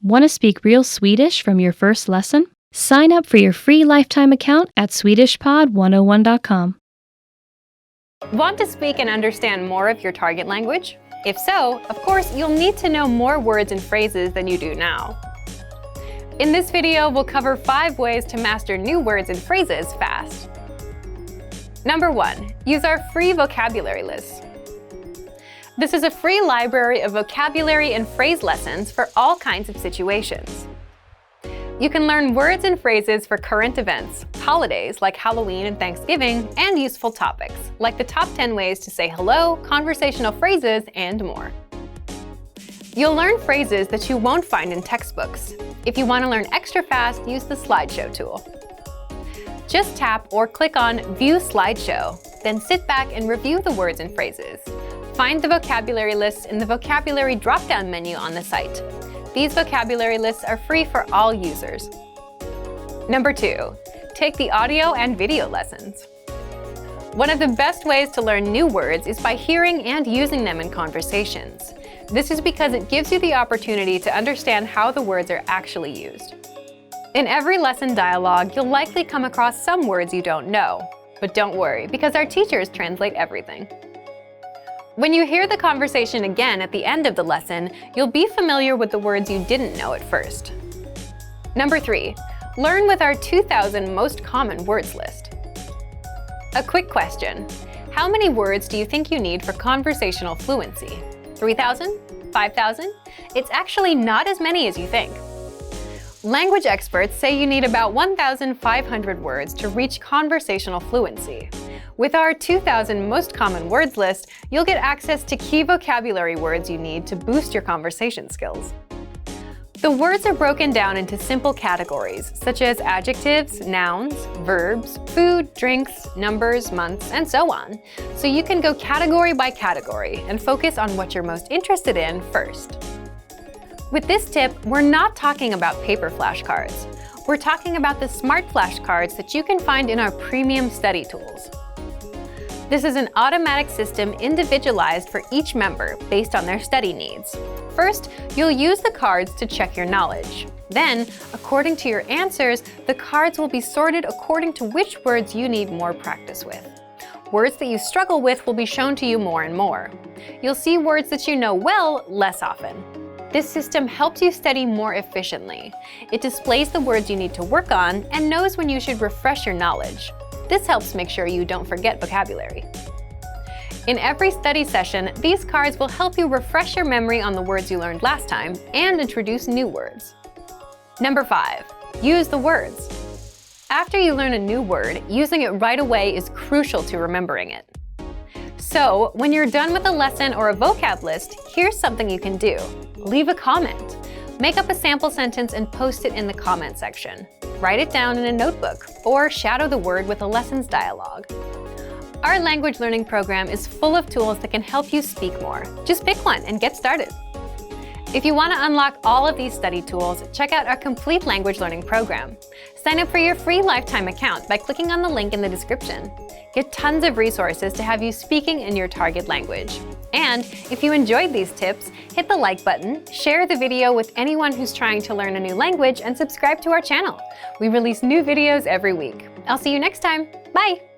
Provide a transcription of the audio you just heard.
Want to speak real Swedish from your first lesson? Sign up for your free lifetime account at swedishpod101.com. Want to speak and understand more of your target language? If so, of course, you'll need to know more words and phrases than you do now. In this video, we'll cover 5 ways to master new words and phrases fast. Number 1. Use our free vocabulary list. This is a free library of vocabulary and phrase lessons for all kinds of situations. You can learn words and phrases for current events, holidays like Halloween and Thanksgiving, and useful topics, like the top 10 ways to say hello, conversational phrases, and more. You'll learn phrases that you won't find in textbooks. If you want to learn extra fast, use the slideshow tool. Just tap or click on View Slideshow, then sit back and review the words and phrases. Find the vocabulary lists in the vocabulary drop-down menu on the site. These vocabulary lists are free for all users. Number 2. Take the audio and video lessons. One of the best ways to learn new words is by hearing and using them in conversations. This is because it gives you the opportunity to understand how the words are actually used. In every lesson dialogue, you'll likely come across some words you don't know. But don't worry, because our teachers translate everything. When you hear the conversation again at the end of the lesson, you'll be familiar with the words you didn't know at first. Number 3. Learn with our 2,000 most common words list. A quick question. How many words do you think you need for conversational fluency? 3,000? 5,000? It's actually not as many as you think. Language experts say you need about 1,500 words to reach conversational fluency. With our 2,000 most common words list, you'll get access to key vocabulary words you need to boost your conversation skills. The words are broken down into simple categories, such as adjectives, nouns, verbs, food, drinks, numbers, months, and so on. So you can go category by category and focus on what you're most interested in first. With this tip, we're not talking about paper flashcards. We're talking about the smart flashcards that you can find in our premium study tools. This is an automatic system individualized for each member based on their study needs. First, you'll use the cards to check your knowledge. Then, according to your answers, the cards will be sorted according to which words you need more practice with. Words that you struggle with will be shown to you more and more. You'll see words that you know well less often. This system helps you study more efficiently. It displays the words you need to work on and knows when you should refresh your knowledge. This helps make sure you don't forget vocabulary. In every study session, these cards will help you refresh your memory on the words you learned last time and introduce new words. Number 5. Use the words. After you learn a new word, using it right away is crucial to remembering it. So, when you're done with a lesson or a vocab list, here's something you can do. Leave a comment. Make up a sample sentence and post it in the comment section. Write it down in a notebook, or shadow the word with a lessons dialogue. Our language learning program is full of tools that can help you speak more. Just pick one and get started. If you want to unlock all of these study tools, check out our complete language learning program. Sign up for your free lifetime account by clicking on the link in the description. Get tons of resources to have you speaking in your target language. And if you enjoyed these tips, hit the like button, share the video with anyone who's trying to learn a new language, and subscribe to our channel. We release new videos every week. I'll see you next time. Bye!